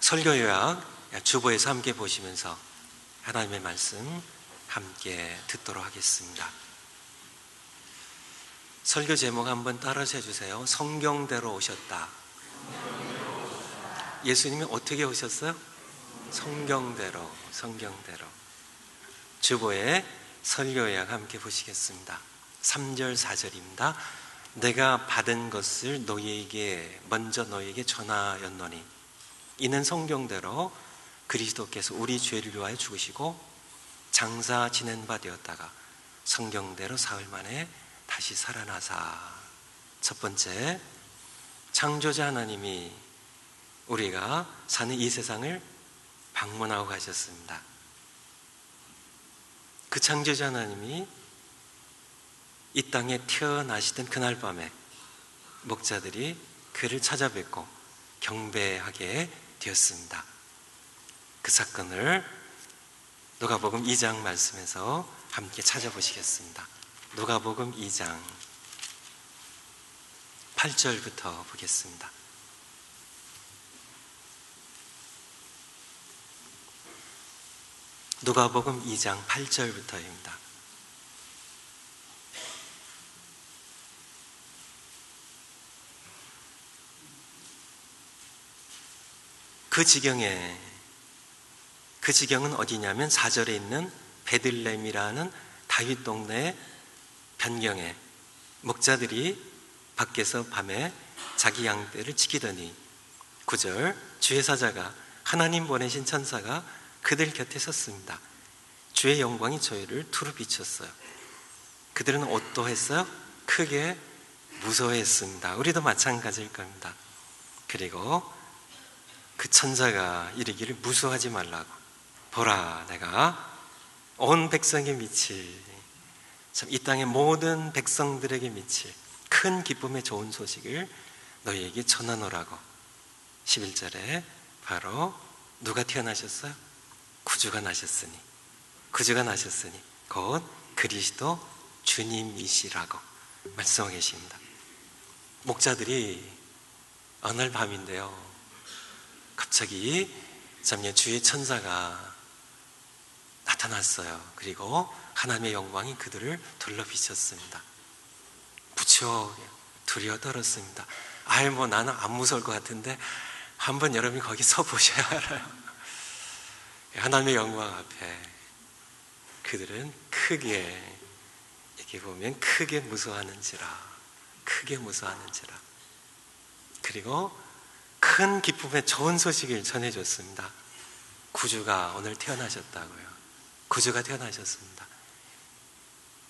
설교 요약 주보에서 함께 보시면서 하나님의 말씀 함께 듣도록 하겠습니다. 설교 제목 한번 따라서 해주세요. 성경대로 오셨다. 예수님이 어떻게 오셨어요? 성경대로. 주보에 설교 요약 함께 보시겠습니다. 3절 4절입니다. 내가 받은 것을 먼저 너희에게 전하였노니 이는 성경대로 그리스도께서 우리 죄를 위하여 죽으시고 장사 지낸 바 되었다가 성경대로 사흘 만에 다시 살아나사. 첫 번째, 창조자 하나님이 우리가 사는 이 세상을 방문하고 가셨습니다. 그 창조자 하나님이 이 땅에 태어나시던 그날 밤에 목자들이 그를 찾아뵙고 경배하게 되었습니다. 그 사건을 누가복음 2장 말씀에서 함께 찾아보시겠습니다. 누가복음 2장 8절부터 보겠습니다. 누가복음 2장 8절부터입니다. 그 지경은 어디냐면 4절에 있는 베들레헴이라는 다윗 동네의 변경에 목자들이 밖에서 밤에 자기 양떼를 지키더니 9절 주의 사자가 하나님 보내신 천사가 그들 곁에 섰습니다. 주의 영광이 저희를 두루 비췄어요. 그들은 어떠했어요? 크게 무서워했습니다. 우리도 마찬가지일 겁니다. 그리고 그 천사가 이르기를 무서워하지 말라고. 보라, 내가 온 백성에 미칠, 참 이 땅의 모든 백성들에게 미칠 큰 기쁨의 좋은 소식을 너희에게 전하노라고. 11절에 바로 누가 태어나셨어요? 구주가 나셨으니 곧 그리스도 주님이시라고 말씀하고 계십니다. 목자들이 어느 날 밤인데요, 갑자기 주의 천사가 나타났어요. 그리고 하나님의 영광이 그들을 둘러 비쳤습니다. 무척 두려워 떨었습니다. 나는 안 무서울 것 같은데 한번 여러분이 거기 서 보셔야 알아요. 하나님의 영광 앞에 그들은 크게, 이렇게 보면 크게 무서워하는지라. 그리고 큰 기쁨의 좋은 소식을 전해줬습니다. 구주가 오늘 태어나셨다고요. 구주가 태어나셨습니다.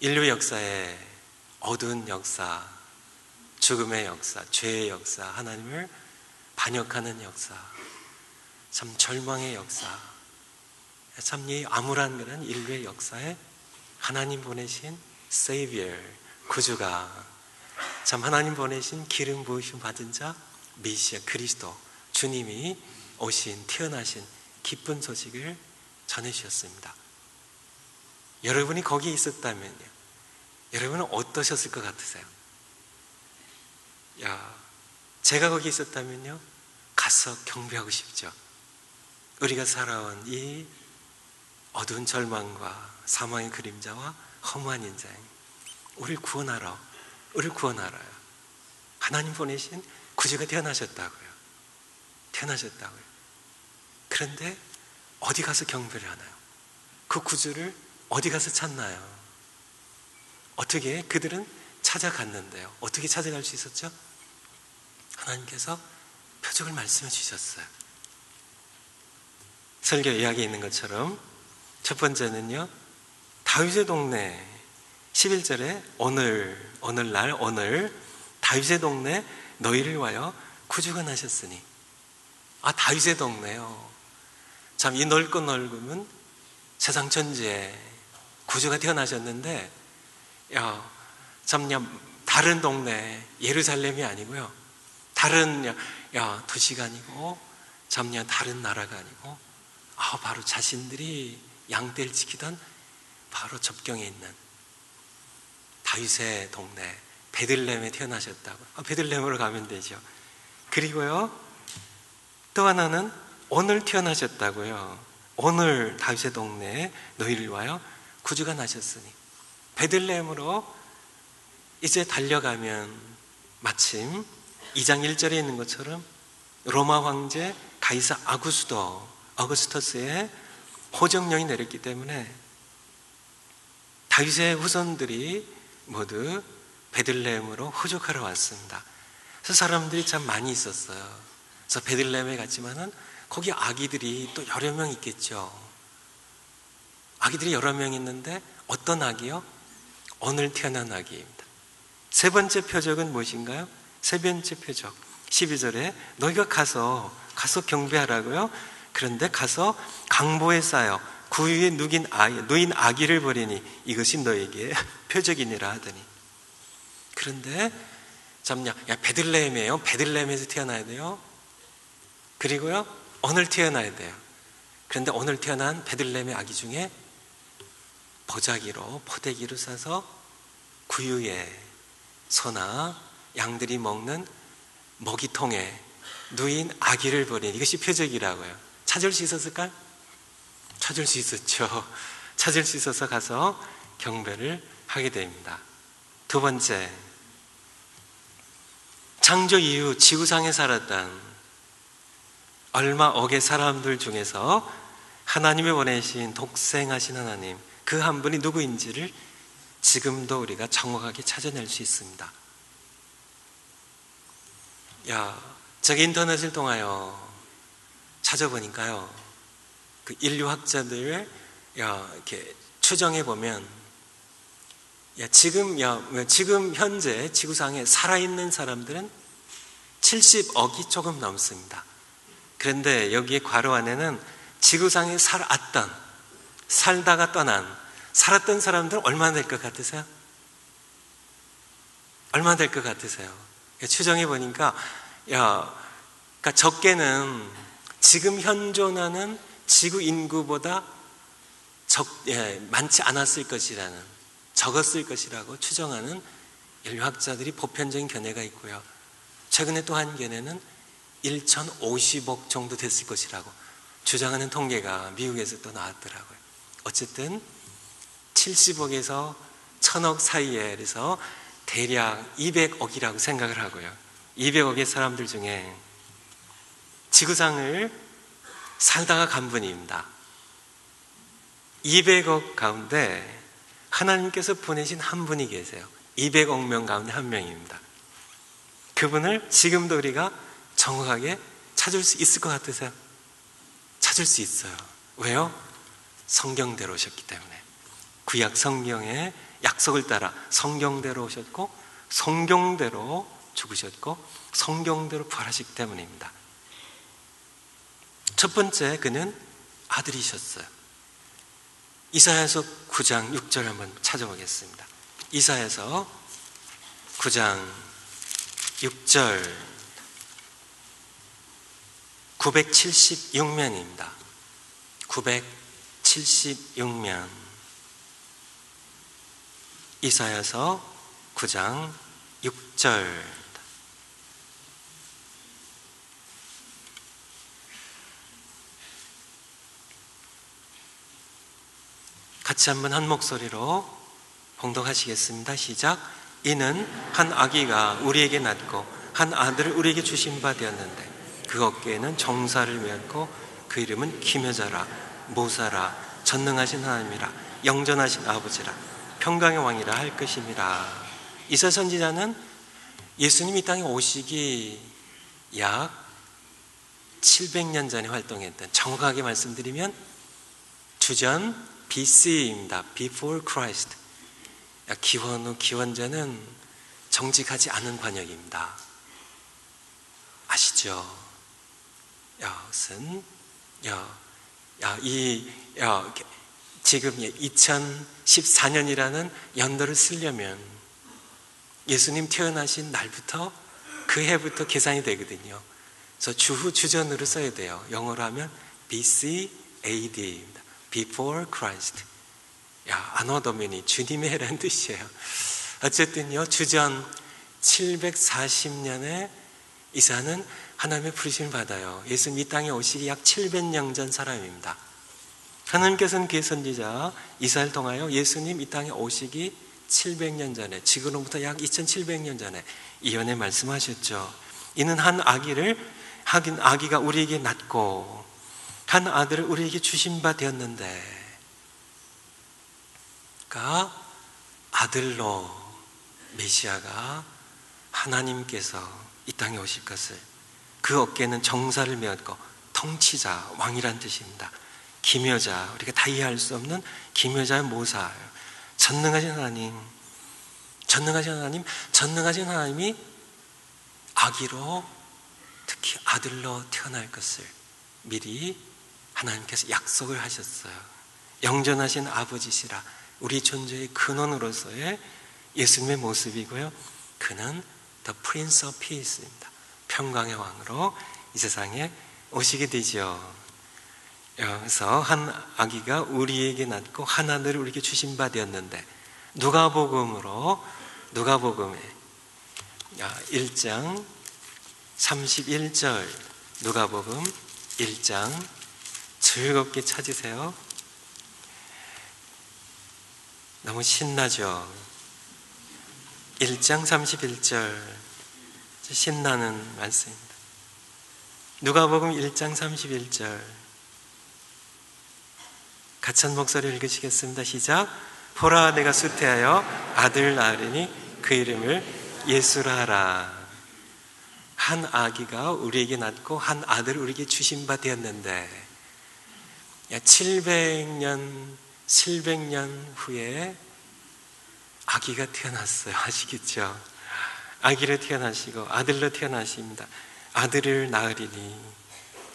인류 역사의 어두운 역사, 죽음의 역사, 죄의 역사, 하나님을 반역하는 역사, 참 절망의 역사, 참 이 암울한 그런 인류의 역사에 하나님 보내신 Savior, 구주가, 참 하나님 보내신 기름 부으심 받은 자 메시아 그리스도 주님이 태어나신 기쁜 소식을 전해주셨습니다. 여러분이 거기에 있었다면요, 여러분은 어떠셨을 것 같으세요? 제가 거기 있었다면요, 가서 경배하고 싶죠. 우리가 살아온 이 어두운 절망과 사망의 그림자와 허무한 인생, 우리를 구원하러요. 하나님 보내신 구주가 태어나셨다고요. 그런데 어디 가서 경배를 하나요? 그 구주를 어디 가서 찾나요? 어떻게 그들은 찾아갔는데요. 어떻게 찾아갈 수 있었죠? 하나님께서 표적을 말씀해 주셨어요. 설교 이야기에 있는 것처럼 첫 번째는요, 다윗의 동네 11절에 오늘 다윗의 동네 너희를 위하여 구주가 나셨으니. 다윗의 동네요. 참 이 넓고 넓으면 세상 전체에 구주가 태어나셨는데, 다른 동네 예루살렘이 아니고요, 다른 도시가 아니고, 다른 나라가 아니고, 바로 자신들이 양떼를 지키던 바로 접경에 있는 다윗의 동네 베들레헴에 태어나셨다고. 베들레헴으로 가면 되죠. 그리고요, 또 하나는 오늘 태어나셨다고요. 오늘 다윗의 동네에 너희를 위하여 구주가 나셨으니. 베들레헴으로 이제 달려가면 마침 2장 1절에 있는 것처럼 로마 황제 가이사 어거스터스의 호정령이 내렸기 때문에 다윗의 후손들이 모두 베들레헴으로 호적하러 왔습니다. 그래서 사람들이 참 많이 있었어요. 그래서 베들레헴에 갔지만은 거기 아기들이 또 여러 명 있겠죠. 아기들이 여러 명 있는데 어떤 아기요? 오늘 태어난 아기입니다. 세 번째 표적은 무엇인가요? 세 번째 표적 12절에 너희가 가서 경배하라고요. 그런데 가서 강보에 쌓여 구유에 누인 아기를 버리니 이것이 너에게 표적이니라 하더니. 그런데 잠냐, 야 베들레헴이에요. 베들레헴에서 태어나야 돼요. 그리고요 오늘 태어나야 돼요. 그런데 오늘 태어난 베들레헴의 아기 중에 보자기로 포대기로 싸서 구유에 소나 양들이 먹는 먹이통에 누인 아기를 버린 이것이 표적이라고요. 찾을 수 있었을까요? 찾을 수 있었죠. 찾을 수 있어서 가서 경배를 하게 됩니다. 두 번째, 창조 이후 지구상에 살았던 얼마 억의 사람들 중에서 하나님이 보내신 독생하신 하나님, 그 한 분이 누구인지를 지금도 우리가 정확하게 찾아낼 수 있습니다. 저기 인터넷을 통하여 찾아보니까요, 그 인류학자들 이렇게 추정해 보면, 지금 현재 지구상에 살아있는 사람들은 70억이 조금 넘습니다. 그런데 여기에 괄호 안에는 지구상에 살다가 살았던 사람들은 얼마나 될 것 같으세요? 얼마나 될 것 같으세요? 추정해 보니까, 그러니까 적게는 지금 현존하는 지구 인구보다 많지 않았을 것이라는, 적었을 것이라고 추정하는 인류학자들이 보편적인 견해가 있고요. 최근에 또 한 견해는 1,050억 정도 됐을 것이라고 주장하는 통계가 미국에서 또 나왔더라고요. 어쨌든 70억에서 1,000억 사이에, 그래서 대략 200억이라고 생각을 하고요. 200억의 사람들 중에 지구상을 살다가 간 분입니다. 200억 가운데 하나님께서 보내신 한 분이 계세요. 200억 명 가운데 한 명입니다. 그분을 지금도 우리가 정확하게 찾을 수 있을 것 같으세요? 찾을 수 있어요. 왜요? 성경대로 오셨기 때문에. 구약 성경의 약속을 따라 성경대로 오셨고, 성경대로 죽으셨고, 성경대로 부활하시기 때문입니다. 첫 번째, 그는 아들이셨어요. 이사야서 9장 6절 한번 찾아보겠습니다. 이사야서 9장 6절 976면입니다. 976면 이사야서 9장 6절 같이 한번 한 목소리로 봉독하시겠습니다. 시작. 이는 한 아기가 우리에게 낳고 한 아들을 우리에게 주신 바 되었는데 그 어깨에는 정사를 메었고 그 이름은 기묘자라 모사라 전능하신 하나님이라 영전하신 아버지라 평강의 왕이라 할 것임이라. 이사야 선지자는 예수님이 이 땅에 오시기 약 700년 전에 활동했던, 정확하게 말씀드리면 주전 BC입니다. Before Christ. 기원후 기원전은 정직하지 않은 관역입니다. 아시죠? 지금 2014년이라는 연도를 쓰려면 예수님 태어나신 날부터 그 해부터 계산이 되거든요. 그래서 주후 주전으로 써야 돼요. 영어로 하면 BC AD입니다. Before Christ. 아노 도미니, 주님의 해라는 뜻이에요. 어쨌든요, 주전 740년에 이사야는 하나님의 부르심을 받아요. 예수님 이 땅에 오시기 약 700년 전 사람입니다. 하나님께서는 그의 선지자 이사야를 통하여 예수님 이 땅에 오시기 700년 전에, 지금으로부터 약 2700년 전에 예언의 말씀하셨죠. 이는 한 아기가 우리에게 낳고 한 아들을 우리에게 주신 바 되었는데, 그러니까 아들로 메시아가 하나님께서 이 땅에 오실 것을, 그 어깨에는 정사를 메었고 통치자, 왕이란 뜻입니다. 기묘자, 우리가 다 이해할 수 없는 기묘자의 모사, 전능하신 하나님이 아기로, 특히 아들로 태어날 것을 미리 하나님께서 약속을 하셨어요. 영전하신 아버지시라, 우리 존재의 근원으로서의 예수님의 모습이고요. 그는 The Prince of Peace입니다. 평강의 왕으로 이 세상에 오시게 되죠. 그래서 한 아기가 우리에게 낳고 한 아들을 우리에게 주신 바 되었는데, 누가복음에 1장 31절, 누가복음 1장 즐겁게 찾으세요. 너무 신나죠? 1장 31절, 신나는 말씀입니다. 누가복음 1장 31절, 같이 한 목소리 읽으시겠습니다. 시작. 보라, 내가 수태하여 아들 낳으리니 그 이름을 예수라 하라. 한 아기가 우리에게 낳고 한 아들을 우리에게 주신 바 되었는데, 700년 후에 아기가 태어났어요. 아시겠죠? 아기로 태어나시고 아들로 태어나십니다. 아들을 낳으리니,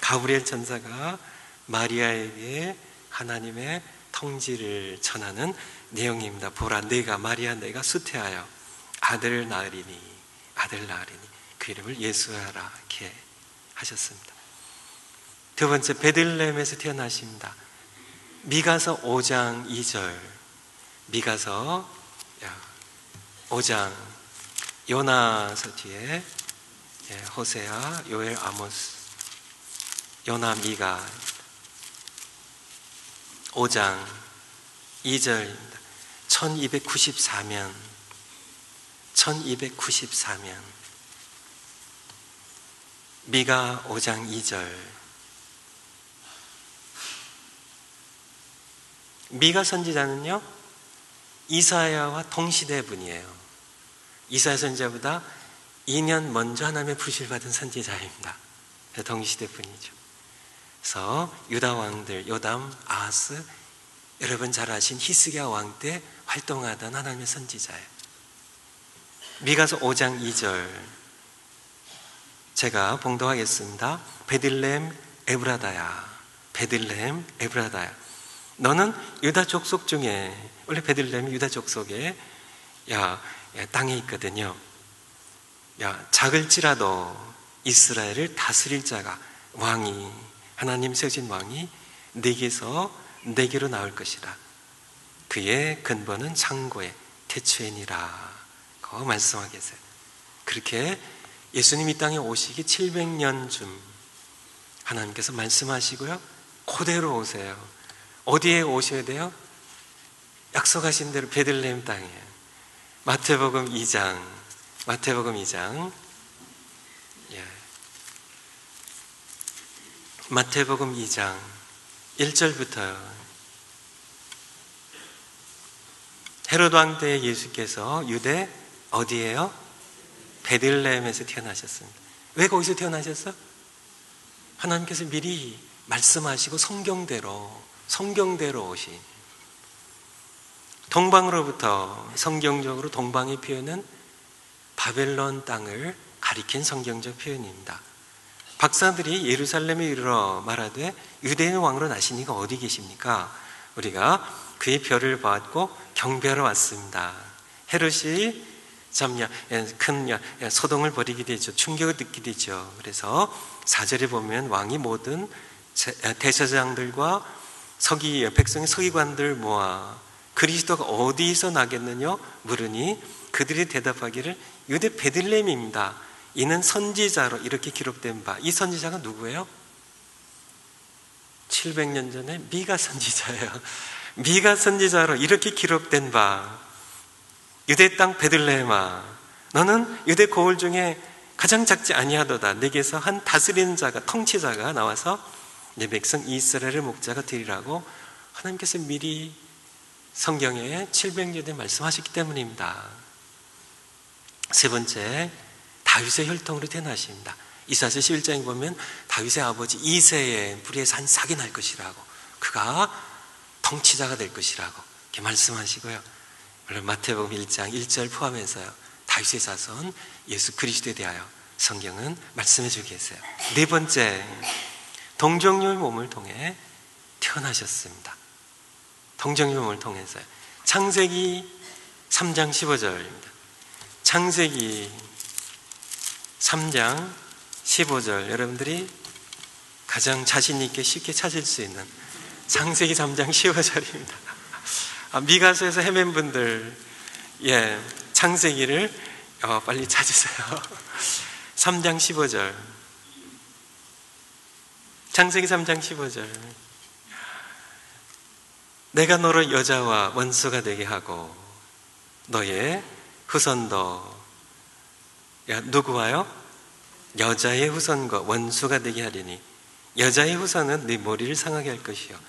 가브리엘 천사가 마리아에게 하나님의 통지를 전하는 내용입니다. 보라, 마리아 내가 수태하여 아들을 낳으리니 그 이름을 예수하라, 이렇게 하셨습니다. 두 번째, 베들레헴에서 태어나십니다. 미가서 5장 2절, 미가서 5장, 요나서 뒤에 호세아, 요엘, 아모스, 요나, 미가 5장 2절입니다. 1294년 미가 5장 2절. 미가 선지자는요, 이사야와 동시대 분이에요. 이사야 선지자보다 2년 먼저 하나님의 부르심을 받은 선지자입니다. 동시대 분이죠. 그래서 유다 왕들, 요담, 아하스, 여러분 잘 아신 히스기야 왕 때 활동하던 하나님의 선지자예요. 미가서 5장 2절 제가 봉독하겠습니다. 베들레헴 에브라다야, 너는 유다 족속 중에, 원래 베들레헴이 유다 족속의 땅에 있거든요. 작을지라도 이스라엘을 다스릴 자가, 왕이, 하나님 세우신 왕이 내게로 나올 것이라. 그의 근본은 창고에 태초에니라. 그 말씀하겠어요. 그렇게 예수님 이 땅에 오시기 700년쯤 하나님께서 말씀하시고요, 그대로 오세요. 어디에 오셔야 돼요? 약속하신 대로 베들레헴 땅이에요. 마태복음 2장 마태복음 2장 1절부터요. 헤로드 왕 때 예수께서 유대 어디예요? 베들레헴에서 태어나셨습니다. 왜 거기서 태어나셨어? 하나님께서 미리 말씀하시고 성경대로 오신, 동방으로부터, 성경적으로 동방의 표현은 바벨론 땅을 가리킨 성경적 표현입니다. 박사들이 예루살렘에 이르러 말하되 유대인 왕으로 나신 이가 어디 계십니까? 우리가 그의 별을 보았고 경배하러 왔습니다. 헤롯이 큰 소동을 벌이게 되죠. 충격을 듣게 되죠. 그래서 4절에 보면 왕이 모든 대제사장들과 백성의 서기관들 모아 그리스도가 어디서 나겠느냐 물으니 그들이 대답하기를 유대 베들레헴입니다. 이는 선지자로 이렇게 기록된 바. 이 선지자가 누구예요? 700년 전에 미가 선지자예요. 미가 선지자로 이렇게 기록된 바. 유대 땅 베들레헴아, 너는 유대 고을 중에 가장 작지 아니하도다. 내게서 한 다스리는 자가, 통치자가 나와서 내 백성 이스라엘의 목자가 되리라고 하나님께서 미리 성경에 700년에 말씀하셨기 때문입니다. 세 번째, 다윗의 혈통으로 태어나십니다. 이사야서 11장에 보면 다윗의 아버지 이새의 뿌리에서 한 싹이 날 것이라고, 그가 통치자가 될 것이라고 이렇게 말씀하시고요. 물론 마태복음 1장 1절 포함해서요, 다윗의 자손 예수 그리스도에 대하여 성경은 말씀해 주고 계세요. 네 번째, 동정녀의 몸을 통해 태어나셨습니다. 동정녀의 몸을 통해서요. 창세기 3장 15절입니다. 창세기 3장 15절, 여러분들이 가장 자신 있게 쉽게 찾을 수 있는 창세기 3장 15절입니다. 미가서에서 헤맨 분들, 창세기를 빨리 찾으세요. 3장 15절. 창세기 3장 15절. 내가 너를 여자와 원수가 되게 하고 너의 후손도, 누구와요? 여자의 후손과 원수가 되게 하리니 여자의 후손은 네 머리를 상하게 할 것이요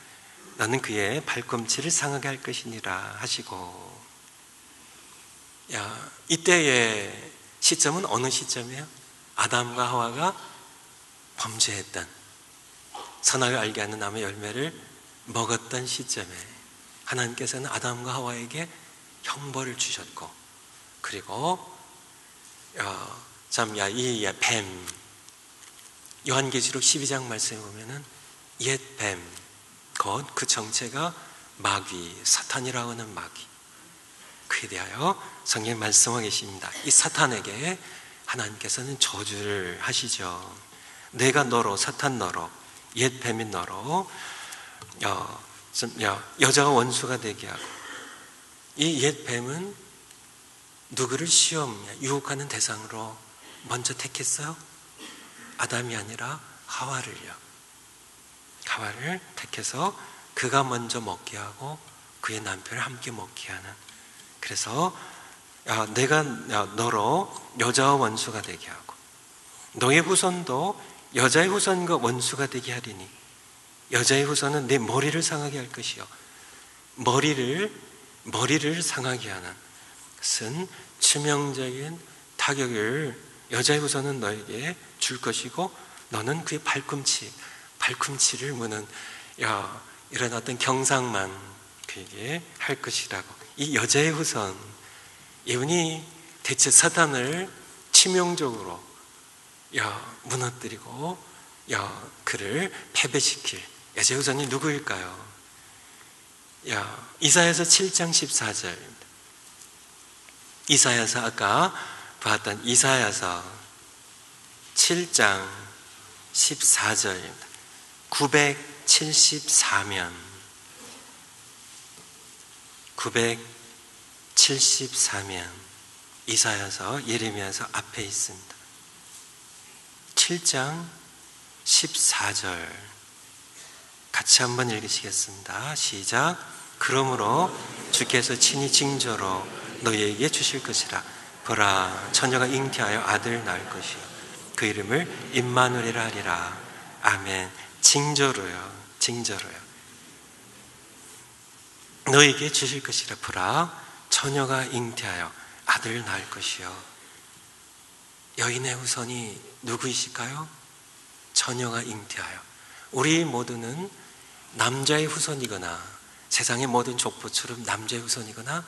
너는 그의 발꿈치를 상하게 할 것이니라 하시고. 이때의 시점은 어느 시점이에요? 아담과 하와가 범죄했던, 선악을 알게 하는 나무의 열매를 먹었던 시점에 하나님께서는 아담과 하와에게 형벌을 주셨고, 그리고 이 뱀, 요한계시록 12장 말씀에 보면은 옛 뱀, 곧 그 정체가 마귀, 사탄이라고 하는 마귀, 그에 대하여 성경에 말씀하고 계십니다. 이 사탄에게 하나님께서는 저주를 하시죠. 내가 너로, 사탄 너로, 옛 뱀인 너로 여자가 원수가 되게 하고, 이 옛 뱀은 누구를 유혹하는 대상으로 먼저 택했어요? 아담이 아니라 하와를요. 하와를 택해서 그가 먼저 먹게 하고 그의 남편을 함께 먹게 하는. 그래서 내가 너로 여자와 원수가 되게 하고 너의 후손도 여자의 후손과 원수가 되게 하리니 여자의 후손은 내 머리를 상하게 할 것이요 머리를 상하게 하는 것은 치명적인 타격을 여자의 후손은 너에게 줄 것이고 너는 그의 발꿈치를 무는 이런 어떤 경상만 그에게 할 것이라고. 이 여자의 후손, 이분이 대체 사탄을 치명적으로 무너뜨리고 그를 패배시킬 여자의 후손이 누구일까요? 이사야서 7장 14절입니다. 이사야서, 아까 봤던 이사야서 7장 14절입니다. 974면 이사야서, 예레미야서 앞에 있습니다. 7장 14절 같이 한번 읽으시겠습니다. 시작. 그러므로 주께서 친히 징조로 너희에게 주실 것이라. 보라, 처녀가 잉태하여 아들 낳을 것이요 그 이름을 임마누엘이라 하리라. 아멘. 징조로요. 너희에게 주실 것이라. 보라, 처녀가 잉태하여 아들을 낳을 것이요. 여인의 후손이 누구이실까요? 처녀가 잉태하여. 우리 모두는 남자의 후손이거나 세상의 모든 족보처럼 남자의 후손이거나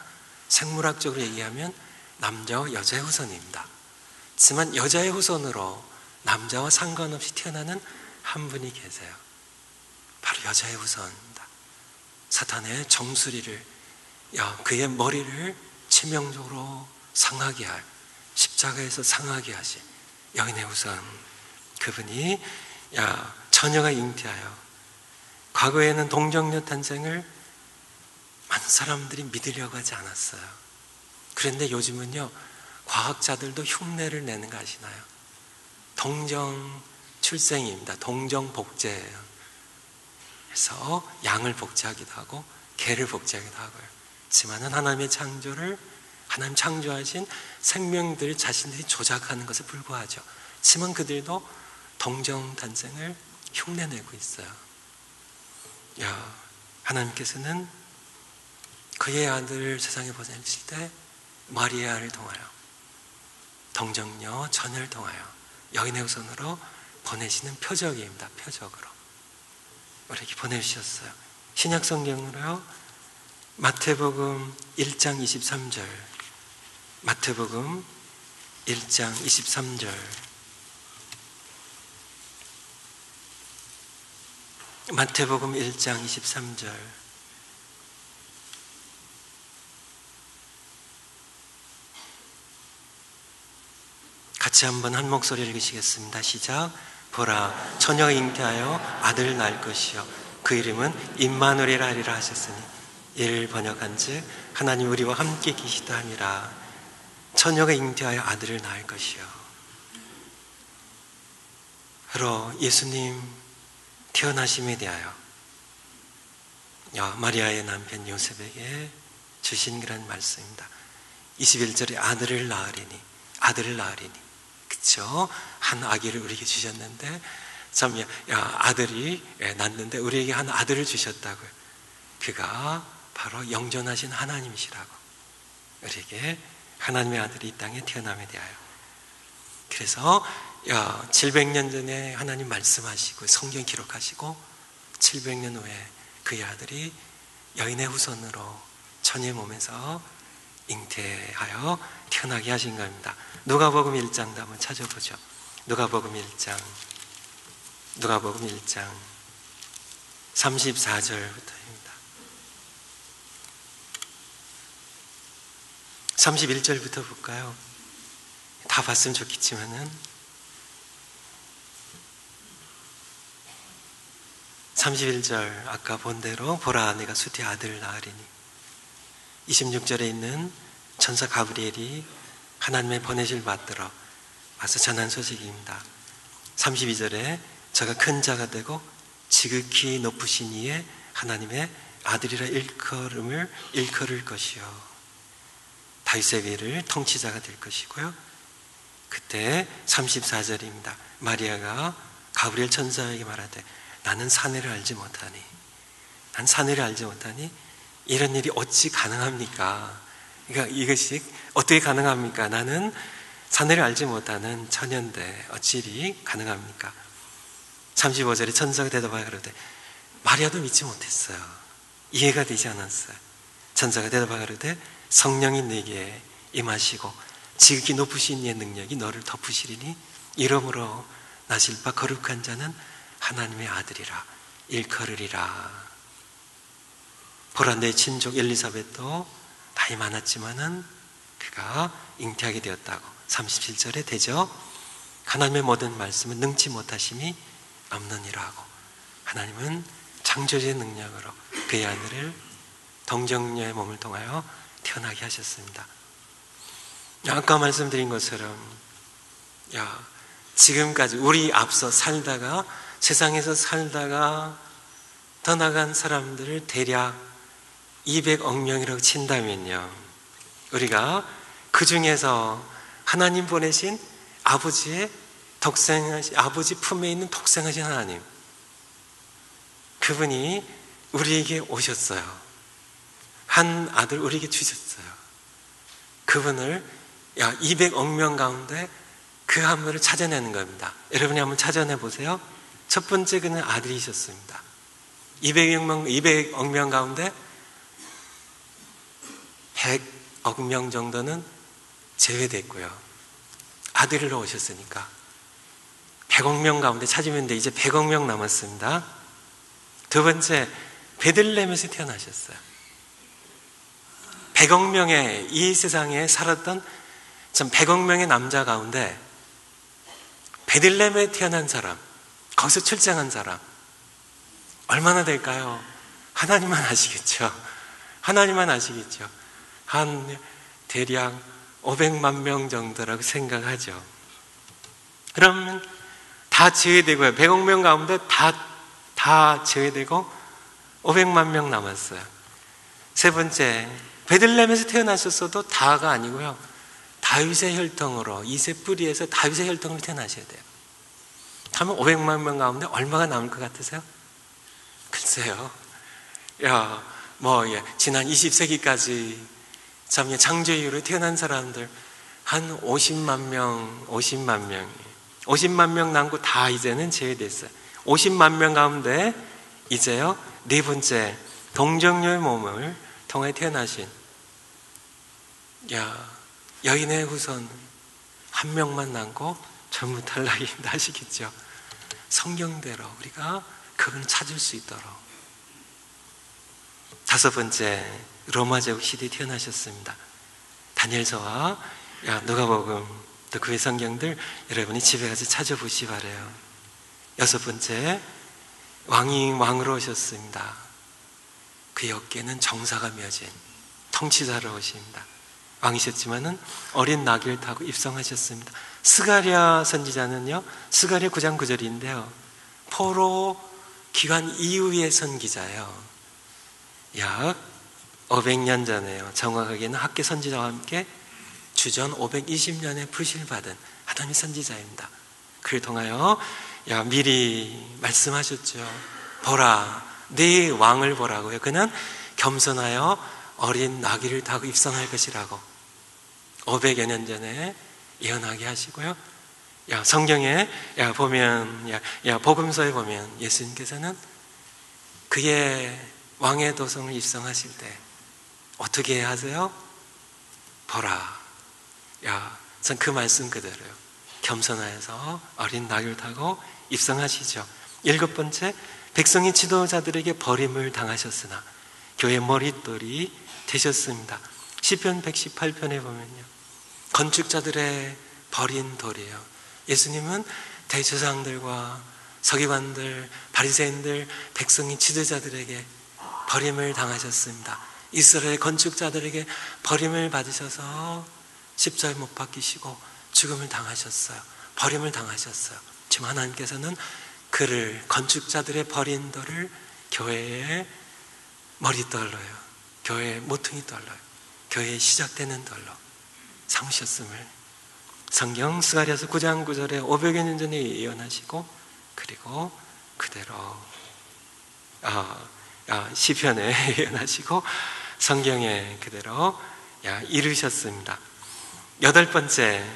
생물학적으로 얘기하면 남자와 여자의 후손입니다. 하지만 여자의 후손으로 남자와 상관없이 태어나는 한 분이 계세요. 바로 여자의 후손입니다. 사탄의 정수리를, 그의 머리를 치명적으로 상하게 할, 십자가에서 상하게 하신 여인의 후손, 그분이 처녀가 잉태하여. 과거에는 동정녀 탄생을 많은 사람들이 믿으려고 하지 않았어요. 그런데 요즘은요, 과학자들도 흉내를 내는 거 아시나요? 동정 출생입니다. 동정 복제예요. 그래서 양을 복제하기도 하고 개를 복제하기도 하고요. 하지만은 하나님의 창조를 하나님 창조하신 생명들 자신들이 조작하는 것에 불과하죠. 하지만 그들도 동정 탄생을 흉내내고 있어요. 하나님께서는 그의 아들을 세상에 보내실 때 마리아를 통하여 동정녀 처녀를 통하여 여인의 후손으로 보내시는 표적입니다. 표적으로 우리에게 보내주셨어요. 신약 성경으로요, 마태복음 1장 23절, 마태복음 1장 23절, 마태복음 1장 23절. 같이 한번 한 목소리 읽으시겠습니다. 시작. 보라, 처녀가 잉태하여 아들을 낳을 것이요 그 이름은 임마누엘이라 하리라 하셨으니 이를 번역한즉 하나님 우리와 함께 계시다 함이라. 처녀가 잉태하여 아들을 낳을 것이요. 바로 예수님 태어나심에 대하여 마리아의 남편 요셉에게 주신 그런 말씀입니다. 21절에 아들을 낳으리니, 아들을 낳으리니, 그쵸? 한 아기를 우리에게 주셨는데, 참, 아들이 낳는데 우리에게 한 아들을 주셨다고요. 그가 바로 영존하신 하나님이시라고. 우리에게 하나님의 아들이 이 땅에 태어남에 대하여. 그래서 700년 전에 하나님 말씀하시고 성경 기록하시고 700년 후에 그의 아들이 여인의 후손으로 처녀의 몸에서 잉태하여 태어나게 하신 겁니다. 누가복음 1장도 한번 찾아보죠. 누가복음 1장 34절부터입니다. 31절부터 볼까요? 다 봤으면 좋겠지만은 31절 아까 본 대로 보라 내가 수태 아들을 낳으리니. 26절에 있는 천사 가브리엘이 하나님의 보내실 받들어 와서 전한 소식입니다. 32절에 저가 큰 자가 되고 지극히 높으신 이에 하나님의 아들이라 일컬을 것이요 다윗의 위를 통치자가 될 것이고요. 그때 34절입니다. 마리아가 가브리엘 천사에게 말하되 나는 사내를 알지 못하니, 난 사내를 알지 못하니 이런 일이 어찌 가능합니까? 그러니까 이것이 어떻게 가능합니까? 나는 사내를 알지 못하는 처녀인데 어찌 일이 가능합니까? 35절에 천사가 대답하여 그러되 마리아도 믿지 못했어요. 이해가 되지 않았어요. 천사가 대답하여 그러되 성령이 네게 임하시고 지극히 높으신 이의 능력이 너를 덮으시리니 이러므로 나실 바 거룩한 자는 하나님의 아들이라 일컬으리라. 보라 내 친족 엘리사벳도 나이 많았지만은 그가 잉태하게 되었다고. 37절에 되죠. 하나님의 모든 말씀은 능치 못하심이 없느니라 하고 하나님은 창조주의 능력으로 그의 아들을 동정녀의 몸을 통하여 태어나게 하셨습니다. 아까 말씀드린 것처럼 지금까지 우리 앞서 살다가 세상에서 살다가 떠나간 사람들을 대략 200억 명이라고 친다면요, 우리가 그 중에서 하나님 보내신 아버지 품에 있는 독생하신 하나님, 그분이 우리에게 오셨어요. 한 아들 우리에게 주셨어요. 그분을 200억 명 가운데 그 한 분을 찾아내는 겁니다. 여러분이 한번 찾아내 보세요. 첫 번째 그는 아들이셨습니다. 200억 명 가운데 100억 명 정도는 제외됐고요. 아들로 오셨으니까 100억 명 가운데 찾으면 돼. 이제 100억 명 남았습니다. 두 번째, 베들레헴에서 태어나셨어요. 100억 명의 이 세상에 살았던 100억 명의 남자 가운데 베들레헴에 태어난 사람, 거기서 출생한 사람 얼마나 될까요? 하나님만 아시겠죠. 하나님만 아시겠죠. 한 대략 500만 명 정도라고 생각하죠. 그러면 다 제외되고요. 100억 명 가운데 다 제외되고 500만 명 남았어요. 세 번째, 베들레헴에서 태어나셨어도 다가 아니고요. 다윗의 혈통으로, 이세 뿌리에서 다윗의 혈통으로 태어나셔야 돼요. 그러면 500만 명 가운데 얼마가 남을 것 같으세요? 글쎄요. 지난 20세기까지 참 창조 이후로 태어난 사람들 한 50만 명 남고 다 이제는 제외됐어요. 50만 명 가운데 이제요, 네 번째, 동정녀의 몸을 통해 태어나신 여인의 후손 한 명만 남고 전부 탈락입니다. 아시겠죠? 성경대로 우리가 그분을 찾을 수 있도록. 다섯 번째, 로마 제국 시대에 태어나셨습니다. 다니엘서와 누가복음, 또 그 외 성경들 여러분이 집에 가서 찾아보시 바래요. 여섯 번째, 왕이 왕으로 오셨습니다. 그의 어깨는 정사가 맺은 통치자로 오십니다. 왕이셨지만은 어린 나귀를 타고 입성하셨습니다. 스가랴 선지자는요, 스가랴 9장 9절인데요, 포로 기간 이후의 선기자예요. 약 500년 전에요. 정확하게는 학계 선지자와 함께 주전 520년에 부실받은 하나님의 선지자입니다. 그를 통하여 미리 말씀하셨죠. 보라, 네 왕을 보라고요. 그는 겸손하여 어린 나귀를 타고 입성할 것이라고 500여 년 전에 예언하게 하시고요. 성경에 보면, 복음서에 보면 예수님께서는 그의 왕의 도성을 입성하실 때 어떻게 하세요? 보라. 전 그 말씀 그대로요. 겸손하여서 어린 나귀를 타고 입성하시죠. 일곱 번째, 백성의 지도자들에게 버림을 당하셨으나 교회 머릿돌이 되셨습니다. 시편 118편에 보면요, 건축자들의 버린 돌이에요. 예수님은 대제사장들과 서기관들, 바리새인들, 백성의 지도자들에게 버림을 당하셨습니다. 이스라엘 건축자들에게 버림을 받으셔서 십자가에 못 박히시고 죽음을 당하셨어요. 버림을 당하셨어요. 지금 하나님께서는 그를, 건축자들의 버린 돌을 교회의 머릿돌로요, 교회의 모퉁이 돌로요, 교회의 시작되는 돌로 삼으셨음을 성경 스가랴서 9장 9절에 500여 년 전에 예언하시고, 그리고 그대로 시편에 예언하시고 성경에 그대로 이루셨습니다. 여덟 번째,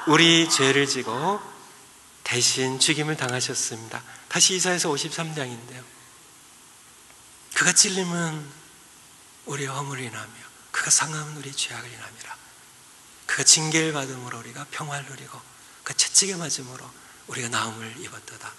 우리 죄를 지고 대신 죽임을 당하셨습니다. 다시 이사야서 53장인데요, 그가 찔림은 우리의 허물을 인하며 그가 상함은 우리의 죄악을 인함이라. 그가 징계를 받음으로 우리가 평화를 누리고 그가 채찍에 맞음으로 우리가 나음을 입었도다.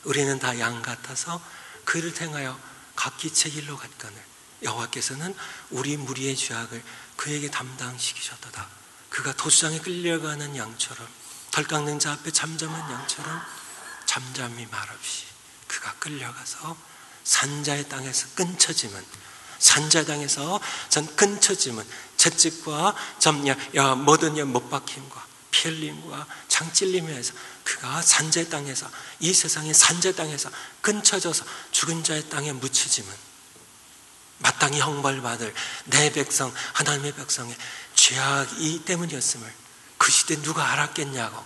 우리는 다 양 같아서 그를 행하여 각기 제 길로 갔거늘 여호와께서는 우리 무리의 죄악을 그에게 담당시키셨도다. 그가 도수장에 끌려가는 양처럼, 덜 깎는 자 앞에 잠잠한 양처럼 잠잠히 말없이 그가 끌려가서 산자의 땅에서 끊쳐짐은, 산자의 땅에서 전 끊쳐짐은 채찍과 모든 못 박힘과 피 흘림과 창찔림에 해서 그가 산자의 땅에서, 이 세상의 산자의 땅에서 끊쳐져서 죽은 자의 땅에 묻혀짐은 마땅히 형벌받을 내 백성, 하나님의 백성의 죄악이 때문이었음을 그 시대 누가 알았겠냐고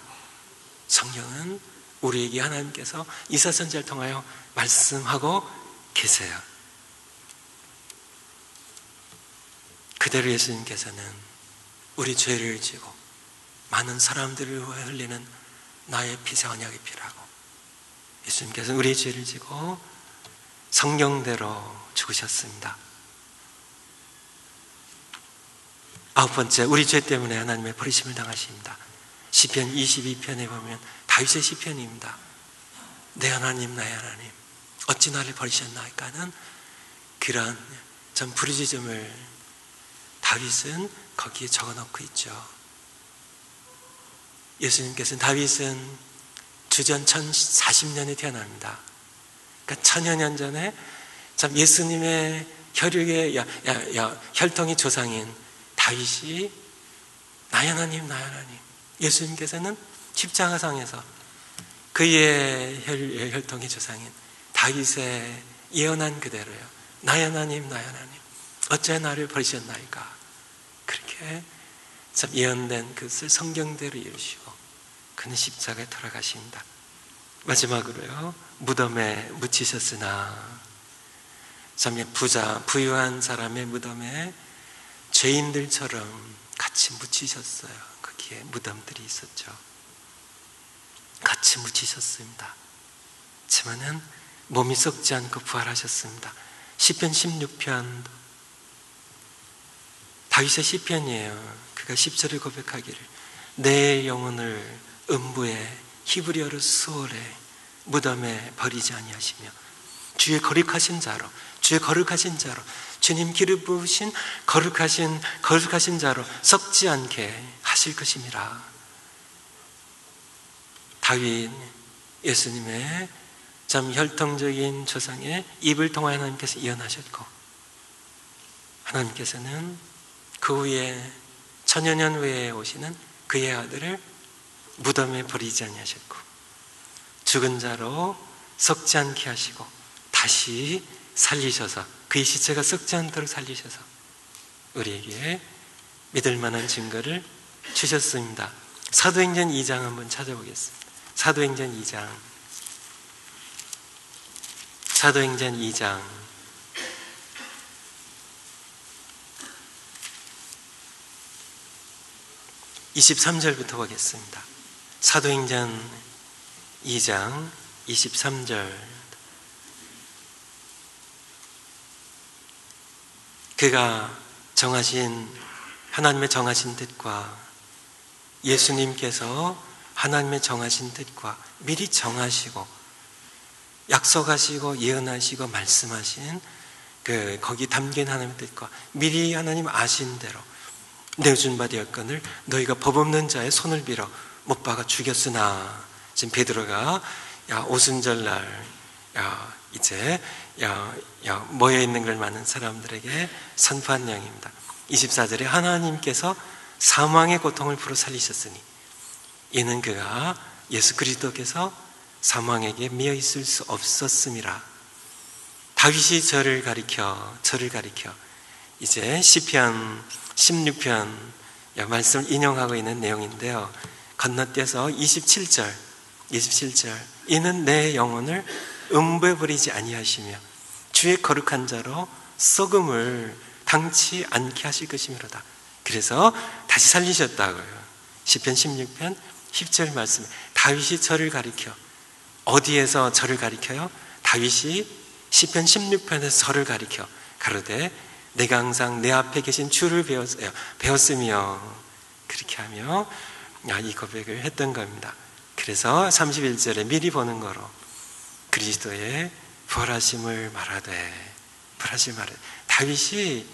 성경은 우리에게 하나님께서 이사야 선지자를 통하여 말씀하고 계세요. 그대로 예수님께서는 우리 죄를 지고 많은 사람들을 위해 흘리는 나의 피세 언약의 피라고, 예수님께서는 우리의 죄를 지고 성경대로 죽으셨습니다. 아홉 번째, 우리 죄 때문에 하나님의 버리심을 당하십니다. 시편 22편에 보면 다윗의 시편입니다. 내 하나님, 나의 하나님, 어찌 나를 버리셨나이까는 그런 전 부르짖음을 다윗은 거기에 적어놓고 있죠. 예수님께서는, 다윗은 주전 1040년에 태어납니다. 그러니까 천여 년 전에 참 예수님의 혈육의 혈통의 조상인 다윗이 나의 하나님, 나의 하나님, 예수님께서는 십자가상에서 그의 혈통의 조상인 다윗의 예언한 그대로요. 나의 하나님, 나의 하나님, 어찌 나를 버리셨나이까. 그렇게 참 예언된 그것을 성경대로 이루시고 그는 십자가에 돌아가십니다. 마지막으로요, 무덤에 묻히셨으나 참 부유한 사람의 무덤에 죄인들처럼 같이 묻히셨어요. 거기에 무덤들이 있었죠. 같이 묻히셨습니다. 하지만은 몸이 썩지 않고 부활하셨습니다. 시편 16편 다윗의 시편이에요. 그가 10절에 고백하기를 내 영혼을 음부에 히브리어로 수월에 무덤에 버리지 아니하시며 주의 거룩하신 자로 주님 기름 부으신 거룩하신 자로 썩지 않게 하실 것임이라. 다윗 예수님의 참 혈통적인 조상의 입을 통하여 하나님께서 예언하셨고 하나님께서는 그 후에 천여년 후에 오시는 그의 아들을 무덤에 버리지 아니하셨고 죽은 자로 썩지 않게 하시고 다시 살리셔서 그의 시체가 썩지 않도록 살리셔서 우리에게 믿을 만한 증거를 주셨습니다. 사도행전 2장 한번 찾아보겠습니다. 사도행전 2장 23절부터 보겠습니다. 사도행전 2장 23절. 그가 하나님의 정하신 뜻과 예수님께서 하나님의 정하신 뜻과 미리 정하시고 약속하시고 예언하시고 말씀하신 거기 담긴 하나님의 뜻과 미리 하나님 아신 대로 내어준 바 되었거늘 너희가 법 없는 자의 손을 빌어 못 박아 죽였으나 지금 베드로가 오순절날 이제 모여있는 걸 많은 사람들에게 선포한 내용입니다. 24절에 하나님께서 사망의 고통을 풀어 살리셨으니 이는 그가 예수 그리스도께서 사망에게 미어 있을 수 없었음이라. 다윗이 저를 가리켜 이제 시편 16편 말씀을 인용하고 있는 내용인데요. 건너뛰어서 27절 이는 내 영혼을 음부에 버리지 아니하시며 주의 거룩한 자로 썩음을 당치 않게 하실 것이미로다. 그래서 다시 살리셨다고요. 시편 16편 10절 말씀에 다윗이 저를 가리켜 어디에서 저를 가리켜요? 다윗이 시편 16편에서 저를 가리켜 가로되 내가 항상 내 앞에 계신 주를 배웠으며 그렇게 하며 이 고백을 했던 겁니다. 그래서 31절에 미리 보는 거로 그리스도의 부활하심을 말하되 다윗이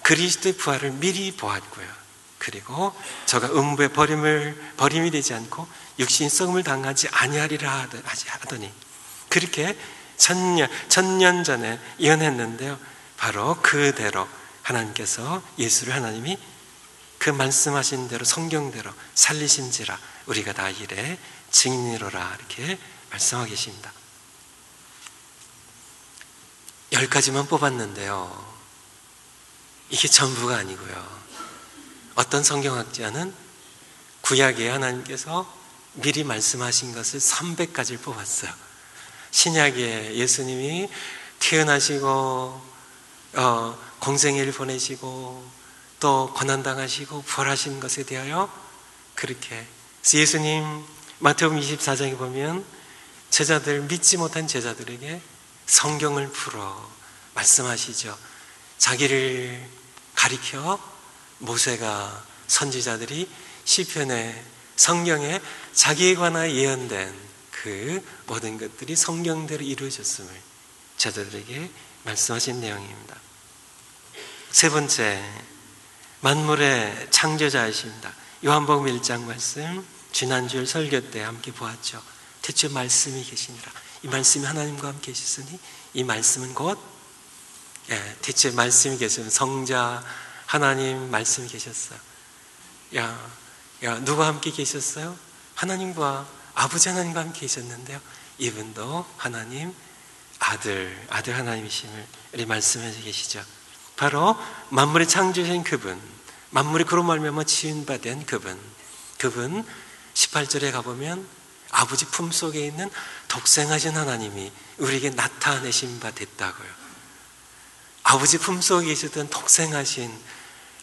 그리스도의 부활을 미리 보았고요. 그리고 저가 음부에 버림이 되지 않고 육신이 썩음을 당하지 아니하리라 하더니 그렇게 천년 전에 예언했는데요. 바로 그대로 하나님께서 예수를 하나님이 그 말씀하신 대로 성경대로 살리신지라 우리가 다 이래 증인이로라 이렇게 말씀하고 계십니다. 10가지만 뽑았는데요. 이게 전부가 아니고요. 어떤 성경학자는 구약에 하나님께서 미리 말씀하신 것을 300가지를 뽑았어요. 신약에 예수님이 태어나시고 공생애를 보내시고 또 고난당하시고 부활하신 것에 대하여 그렇게 예수님 마태복음 24장에 보면 믿지 못한 제자들에게 성경을 풀어 말씀하시죠. 자기를 가리켜 모세가 선지자들이 시편에 성경에 자기에 관하여 예언된 그 모든 것들이 성경대로 이루어졌음을 제자들에게 말씀하신 내용입니다. 세 번째, 만물의 창조자이십니다. 요한복음 1장 말씀 지난주일 설교 때 함께 보았죠. 대체 말씀이 계시니라. 이 말씀이 하나님과 함께 계시으니 이 말씀은 곧 대체 말씀이 계시면 성자 하나님 말씀이 계셨어요. 누가 함께 계셨어요? 하나님과 아버지 하나님과 함께 계셨는데요. 이분도 하나님 아들 하나님이심을 우리 말씀해 계시죠. 바로 만물의 창조주신 그분, 만물이 그로 말미암아 지은 바 된 그분 18절에 가보면 아버지 품속에 있는 독생하신 하나님이 우리에게 나타내신 바 됐다고요. 아버지 품속에 계셨던 독생하신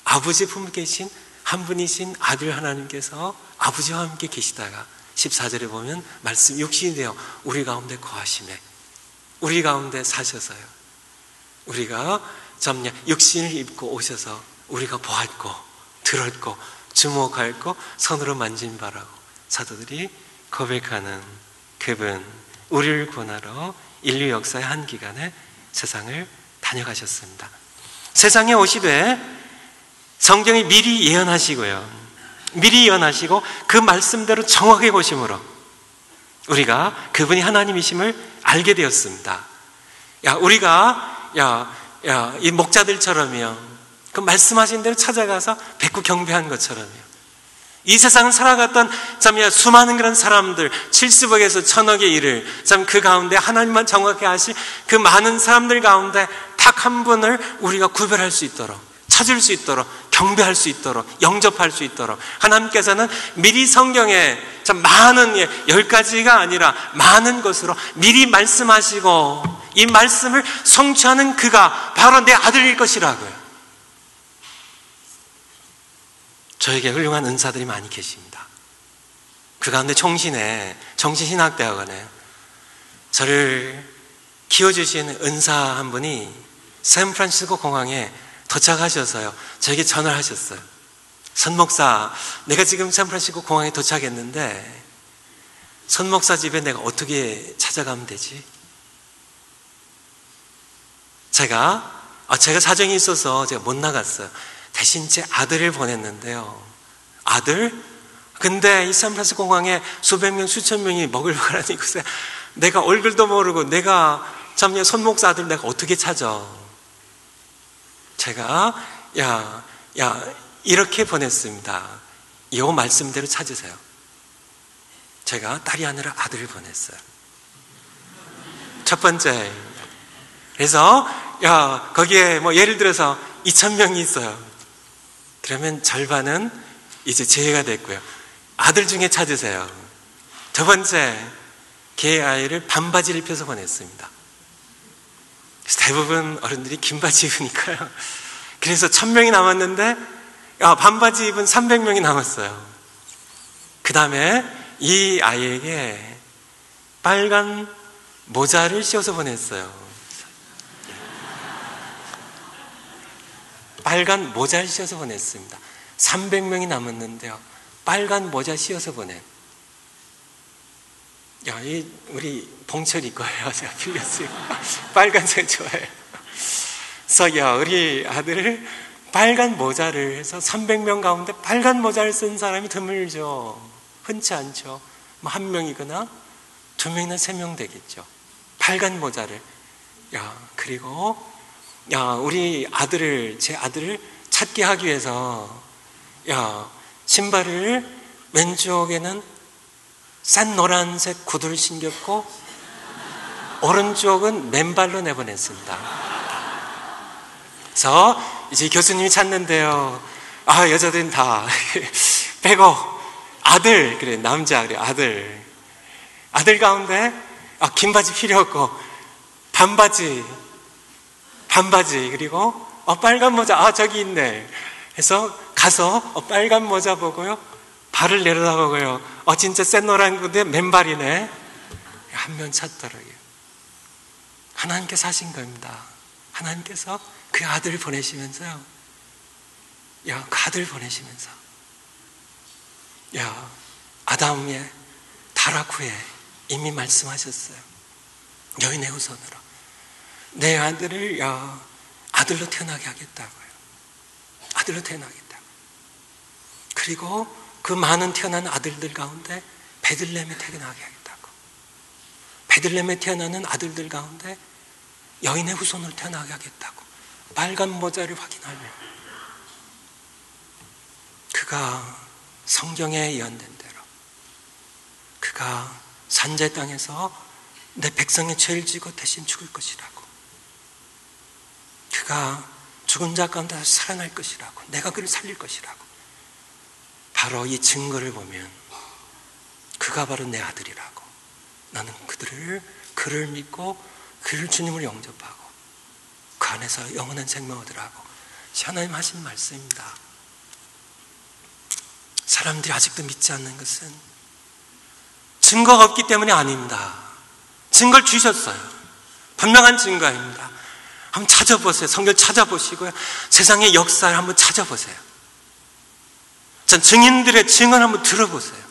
아버지 품에 계신 한 분이신 아들 하나님께서 아버지와 함께 계시다가 14절에 보면 말씀 육신이 되어 우리 가운데 거하심에 우리 가운데 사셔서요. 우리가 육신을 입고 오셔서 우리가 보았고 들었고 주목하였고 손으로 만진 바라고 사도들이 고백하는 그분, 우리를 구원하러 인류 역사의 한 기간에 세상을 다녀가셨습니다. 세상에 오시되 성경이 미리 예언하시고요. 미리 예언하시고 그 말씀대로 정확하게 오심으로 우리가 그분이 하나님이심을 알게 되었습니다. 우리가 이 목자들처럼요. 그 말씀하신 대로 찾아가서 뵙고 경배한 것처럼요. 이 세상을 살아갔던 수많은 그런 사람들 70억에서 1000억에 이를 그 가운데 하나님만 정확히 아실 그 많은 사람들 가운데 딱 한 분을 우리가 구별할 수 있도록 찾을 수 있도록 경배할 수 있도록 영접할 수 있도록 하나님께서는 미리 성경에 많은 10가지가 아니라 많은 것으로 미리 말씀하시고 이 말씀을 성취하는 그가 바로 내 아들일 것이라고요. 저에게 훌륭한 은사들이 많이 계십니다. 그 가운데 정신신학대학원에 저를 키워주신 은사 한 분이 샌프란시스코 공항에 도착하셔서요. 저에게 전화를 하셨어요. 선 목사, 내가 지금 샌프란시스코 공항에 도착했는데 선 목사 집에 내가 어떻게 찾아가면 되지? 제가 사정이 있어서 제가 못 나갔어요. 대신 제 아들을 보냈는데요. 아들? 근데 이 샌프란시스코 공항에 수백 명, 수천 명이 먹으러 가라는 이곳에 내가 얼굴도 모르고 내가 손 목사 아들 내가 어떻게 찾아? 제가 이렇게 보냈습니다. 이 말씀대로 찾으세요. 제가 딸이 아니라 아들을 보냈어요. 첫 번째. 그래서 거기에 예를 들어서 2000명이 있어요. 그러면 절반은 이제 제외가 됐고요. 아들 중에 찾으세요. 두 번째, 걔 아이를 반바지를 입혀서 보냈습니다. 대부분 어른들이 긴 바지 입으니까요. 그래서 1000명이 남았는데 반바지 입은 300명이 남았어요. 그 다음에 이 아이에게 빨간 모자를 씌워서 보냈어요. 빨간 모자를 씌워서 보냈습니다. 300명이 남았는데요. 빨간 모자 씌워서 보낸. 우리 봉철이 거예요. 제가 빌렸어요. 빨간색 좋아해요. 그래서 우리 아들을 빨간 모자를 해서 300명 가운데 빨간 모자를 쓴 사람이 드물죠. 흔치 않죠. 한 명이거나 2명이나 3명 되겠죠. 빨간 모자를. 그리고 우리 아들을, 제 아들을 찾게 하기 위해서 신발을 왼쪽에는 싼 노란색 구두를 신겼고 오른쪽은 맨발로 내보냈습니다. 그래서 이제 교수님이 찾는데요. 여자들은 다 빼고 아들, 그래 남자, 그래 아들 가운데 긴 바지 필요 없고 반바지 그리고 빨간 모자 저기 있네 해서 가서 빨간 모자 보고요. 발을 내려다보고요. 진짜 센 노란 구두에 맨발이네. 한 명 찾더라고요. 하나님께서 하신 겁니다. 하나님께서 그 아들을 보내시면서요. 그 아들을 보내시면서 아담의 타락 후에 이미 말씀하셨어요. 여인의 후손으로 내 아들을 아들로 태어나게 하겠다고요. 아들로 태어나겠다고. 그리고 그 많은 태어난 아들들 가운데 베들레헴에 태어나게 하겠다고. 베들레헴에 태어나는 아들들 가운데 여인의 후손으로 태어나게 하겠다고. 빨간 모자를 확인하며 그가 성경에 예언된 대로 그가 산제 땅에서 내 백성의 죄를 지고 대신 죽을 것이라고, 그가 죽은 자 가운데 살아날 것이라고, 내가 그를 살릴 것이라고, 바로 이 증거를 보면 그가 바로 내 아들이라고, 나는 그를 믿고 그를 주님으로 영접하고 그 안에서 영원한 생명 얻으라고 하나님 하신 말씀입니다. 사람들이 아직도 믿지 않는 것은 증거가 없기 때문이 아닙니다. 증거를 주셨어요. 분명한 증거입니다. 한번 찾아보세요. 성경 찾아보시고요. 세상의 역사를 한번 찾아보세요. 전 증인들의 증언 한번 들어보세요.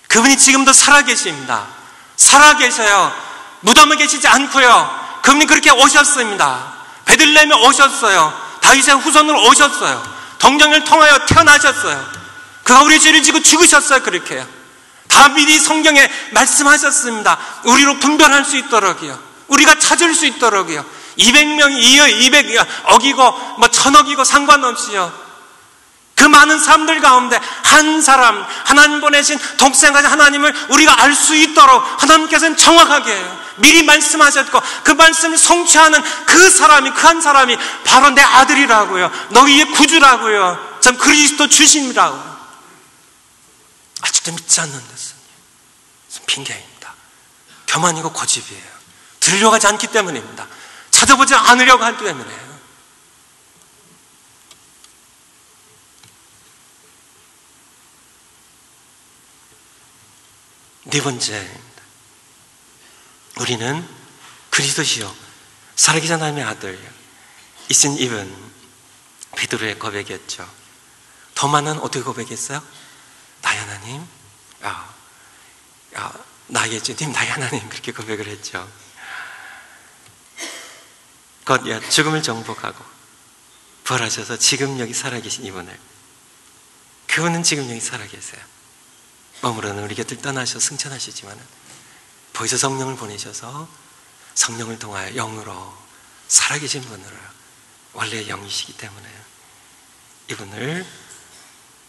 그분이 지금도 살아계십니다. 살아계셔요. 무덤에 계시지 않고요. 그분이 그렇게 오셨습니다. 베들레헴에 오셨어요. 다윗의 후손으로 오셨어요. 동정을 통하여 태어나셨어요. 그가 우리 죄를 지고 죽으셨어요. 그렇게요. 다윗이 성경에 말씀하셨습니다. 우리로 분별할 수 있도록이요, 우리가 찾을 수 있도록이요, 200명이 200억이고 1000억이고 상관없이요, 그 많은 사람들 가운데 한 사람, 하나님 보내신 독생자신 하나님을 우리가 알 수 있도록 하나님께서는 정확하게 해요. 미리 말씀하셨고 그 말씀을 성취하는 그 한 사람이 바로 내 아들이라고요, 너희의 구주라고요, 참 그리스도 주심이라고요. 아직도 믿지 않는 것은 핑계입니다. 교만이고 고집이에요. 들으려고 하지 않기 때문입니다. 찾아보지 않으려고 하기 때문이에요. 네 번째입니다. 우리는 그리스도시요 살아계신 하나님의 아들 이신 입은 베드로의 고백이었죠. 도마는 어떻게 고백했어요? 나의 하나님, 나의 주님, 나의 하나님, 그렇게 고백을 했죠. 곧 죽음을 정복하고 부활하셔서 지금 여기 살아계신 이분을, 그분은 지금 여기 살아계세요. 머무르는 우리 곁을 떠나셔서 승천하시지만 보이서 성령을 보내셔서 성령을 통하여 영으로 살아계신 분으로 원래 영이시기 때문에 이분을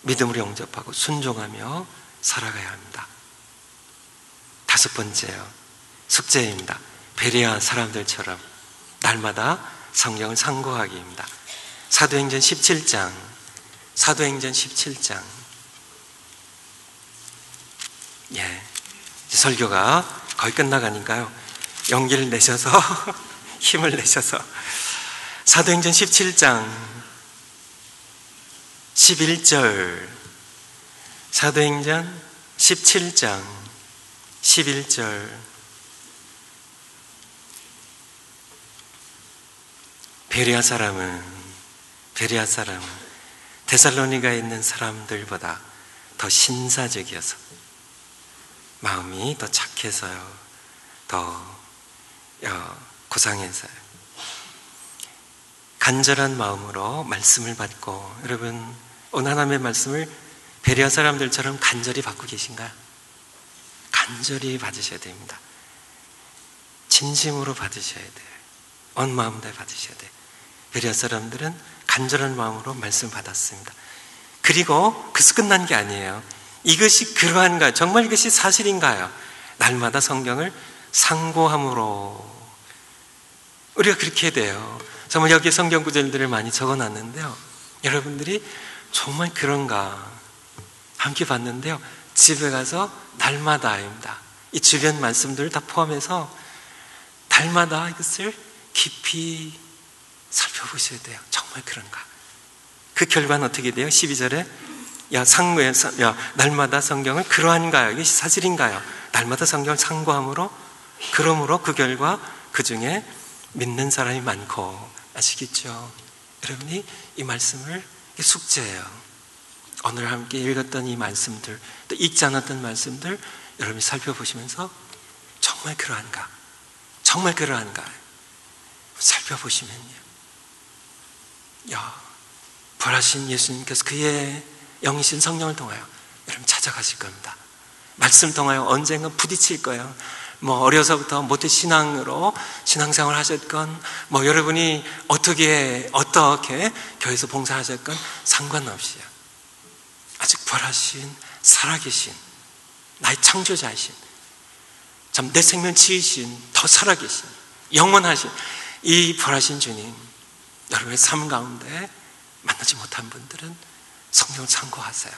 믿음으로 영접하고 순종하며 살아가야 합니다. 다섯 번째요, 숙제입니다. 베레아 사람들처럼 날마다 성경을 상고하기입니다. 사도행전 17장 설교가 거의 끝나가니까요, 용기를 내셔서 힘을 내셔서 사도행전 17장 11절, 사도행전 17장 11절, 베레아 사람은 데살로니가에 있는 사람들보다 더 신사적이어서, 마음이 더 착해서요, 더 고상해서요, 간절한 마음으로 말씀을 받고, 여러분 오늘 하나님의 말씀을 베레아 사람들처럼 간절히 받고 계신가요? 간절히 받으셔야 됩니다. 진심으로 받으셔야 돼요. 온 마음 다해 받으셔야 돼요. 베레아 사람들은 간절한 마음으로 말씀 받았습니다. 그리고 그래서 끝난 게 아니에요. 이것이 그러한가요? 정말 이것이 사실인가요? 날마다 성경을 상고함으로 우리가 그렇게 해야 돼요. 정말 여기 성경 구절들을 많이 적어놨는데요, 여러분들이 정말 그런가 함께 봤는데요, 집에 가서 날마다입니다. 이 주변 말씀들을 다 포함해서 날마다 이것을 깊이 살펴보셔야 돼요. 정말 그런가? 그 결과는 어떻게 돼요? 12절에 날마다 성경을 그러한가요? 이것이 사실인가요? 날마다 성경을 상고함으로, 그러므로 그 결과 그 중에 믿는 사람이 많고, 아시겠죠? 여러분이 이 말씀을 숙제해요. 오늘 함께 읽었던 이 말씀들, 또 읽지 않았던 말씀들 여러분이 살펴보시면서 정말 그러한가? 정말 그러한가? 살펴보시면요, 부활하신 예수님께서 그의 영이신 성령을 통하여 여러분 찾아가실 겁니다. 말씀 통하여 언젠가 부딪힐 거예요. 어려서부터 모태 신앙으로 신앙생활 하셨건, 여러분이 어떻게 교회에서 봉사하셨건 상관없이요, 아직 부활하신 살아계신 나의 창조자이신 참 내 생명 지으신 더 살아계신 영원하신 이 부활하신 주님, 여러분의 삶 가운데 만나지 못한 분들은 성경을 참고하세요.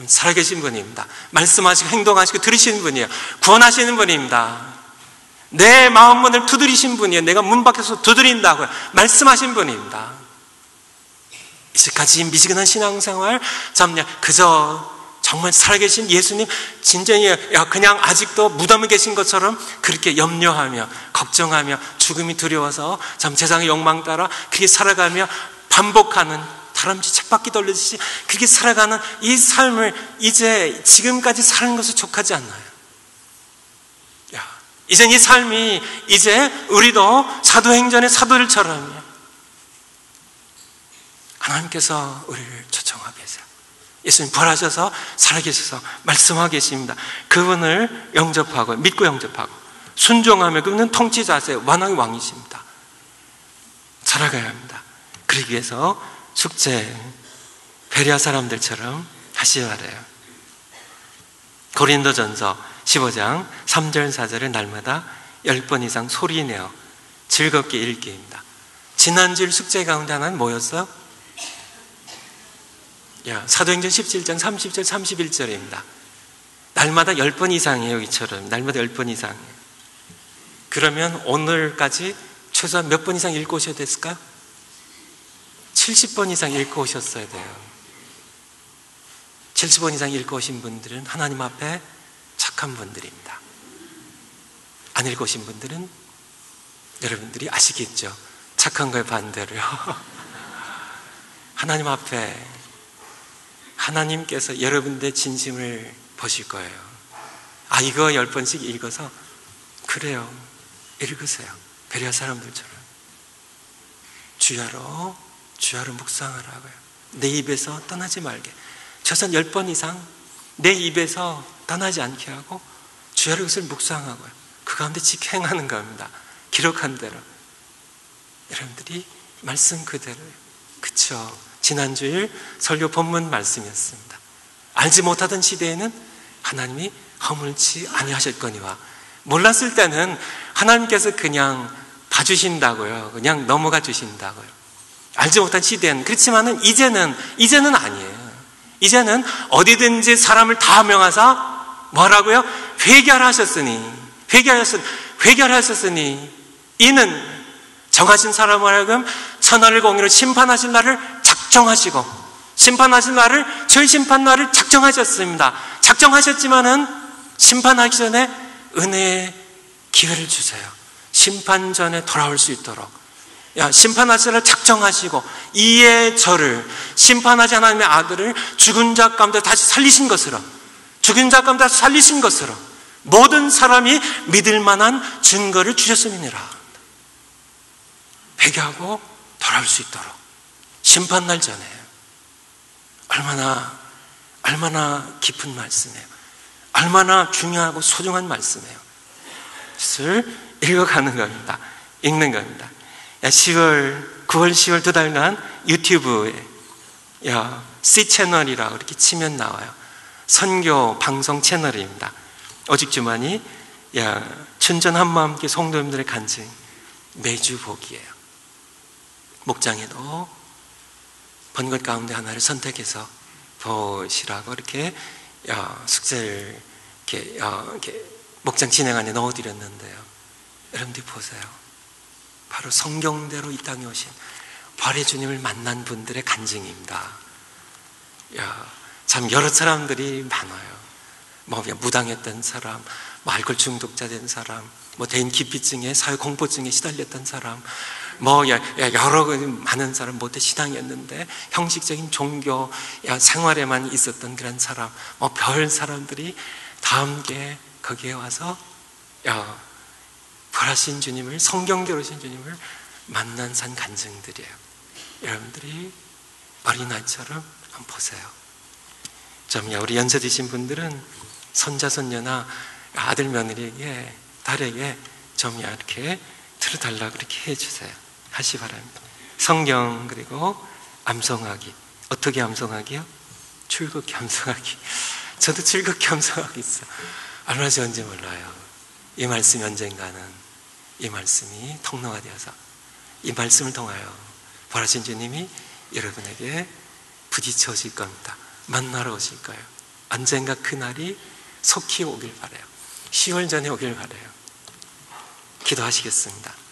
살아계신 분입니다. 말씀하시고 행동하시고 들으시는 분이에요. 구원하시는 분입니다. 내 마음문을 두드리신 분이에요. 내가 문 밖에서 두드린다고요. 말씀하신 분입니다. 이제까지 미지근한 신앙생활 그저 정말 살아계신 예수님 진정히 그냥 아직도 무덤에 계신 것처럼 그렇게 염려하며 걱정하며 죽음이 두려워서 세상의 욕망 따라 그렇게 살아가며 반복하는 다람쥐 쳇바퀴 돌리듯이 그렇게 살아가는 이 삶을 이제 지금까지 사는 것을 족하지 않나요? 이젠 이 삶이 이제 우리도 사도행전의 사도들처럼요, 하나님께서 우리를 초청하고 계세요. 예수님 부활하셔서 살아계셔서 말씀하고 계십니다. 그분을 영접하고 믿고 영접하고 순종하며 그분은 통치자세요. 완왕의 왕이십니다. 살아가야 합니다. 그러기 위해서 숙제 베레아 사람들처럼 하시기 바라요. 고린도전서 15장 3절 4절을 날마다 10번 이상 소리내어 즐겁게 읽기입니다. 지난주일 숙제 가운데 하나는 뭐였어요? 사도행전 17장 30절 31절입니다. 날마다 10번 이상이에요. 이처럼 날마다 10번 이상이에요. 그러면 오늘까지 최소한 몇 번 이상 읽고 오셔야 됐을까요? 70번 이상 읽고 오셨어야 돼요. 70번 이상 읽고 오신 분들은 하나님 앞에 착한 분들입니다. 안 읽고 오신 분들은 여러분들이 아시겠죠? 착한 거에 반대로요. 하나님 앞에 하나님께서 여러분들의 진심을 보실 거예요. 이거 10번씩 읽어서 그래요. 읽으세요. 베레아 사람들처럼 주야로 묵상하라고요. 내 입에서 떠나지 말게. 최소한 10번 이상 내 입에서 떠나지 않게 하고 주야로 그것을 묵상하고요. 그 가운데 직행하는 겁니다. 기록한 대로. 여러분들이 말씀 그대로요. 그쵸? 지난주일 설교 본문 말씀이었습니다. 알지 못하던 시대에는 하나님이 허물지 아니하셨거니와, 몰랐을 때는 하나님께서 그냥 봐주신다고요. 그냥 넘어가 주신다고요. 알지 못한 시대는. 그렇지만은 이제는 아니에요. 이제는 어디든지 사람을 다 명하사 뭐라고요? 회개하셨으니 이는 정하신 사람을 하여금 천하를 공의로 심판하실 날을 작정하시고, 심판하실 날을, 저희 심판 날을 작정하셨습니다. 작정하셨지만은 심판하기 전에 은혜의 기회를 주세요. 심판 전에 돌아올 수 있도록. 심판하실 날을 작정하시고 이에 저를, 심판하지 하나님의 아들을 죽은 자 가운데 다시 살리신 것으로, 모든 사람이 믿을 만한 증거를 주셨음이니라. 회개하고 돌아올 수 있도록. 심판날 전에. 얼마나 깊은 말씀이에요. 얼마나 중요하고 소중한 말씀이에요. 그것을 읽어가는 겁니다. 읽는 겁니다. 9월, 10월 2달간 유튜브에 C 채널이라고 이렇게 치면 나와요. 선교 방송 채널입니다. 오직 주만이 춘전 한마음께 성도님들의 간증 매주 보기예요. 목장에도 본 것 가운데 하나를 선택해서 보시라고 이렇게 숙제를 이렇게 목장 진행 안에 넣어드렸는데요. 여러분들이 보세요. 바로 성경대로 이 땅에 오신 부활의 주님을 만난 분들의 간증입니다. 참 여러 사람들이 많아요. 무당했던 사람, 알코올 중독자 된 사람, 대인 기피증에, 사회공포증에 시달렸던 사람, 여러 많은 사람, 모두 신앙이었는데 형식적인 종교 생활에만 있었던 그런 사람, 별 사람들이 다 함께 거기에 와서 부활하신 주님을, 성경대로 오신 주님을 만난 산 간증들이에요. 여러분들이 어린아이처럼 한번 보세요. 우리 연세 드신 분들은 손자, 손녀나 아들, 며느리에게, 딸에게 좀 이렇게 틀어달라고 그렇게 해주세요. 하시 바랍니다. 성경, 그리고 암송하기. 어떻게 암송하기요? 즐겁게 함성하기. 저도 즐겁게 함성하고 있어요. 얼마나 좋은지 몰라요. 이 말씀이 언젠가는 이 말씀이 통로가 되어서 이 말씀을 통하여 부활하신 주님이 여러분에게 부딪혀 오실 겁니다. 만나러 오실 거예요. 언젠가 그날이 속히 오길 바라요. 10월 전에 오길 바라요. 기도하시겠습니다.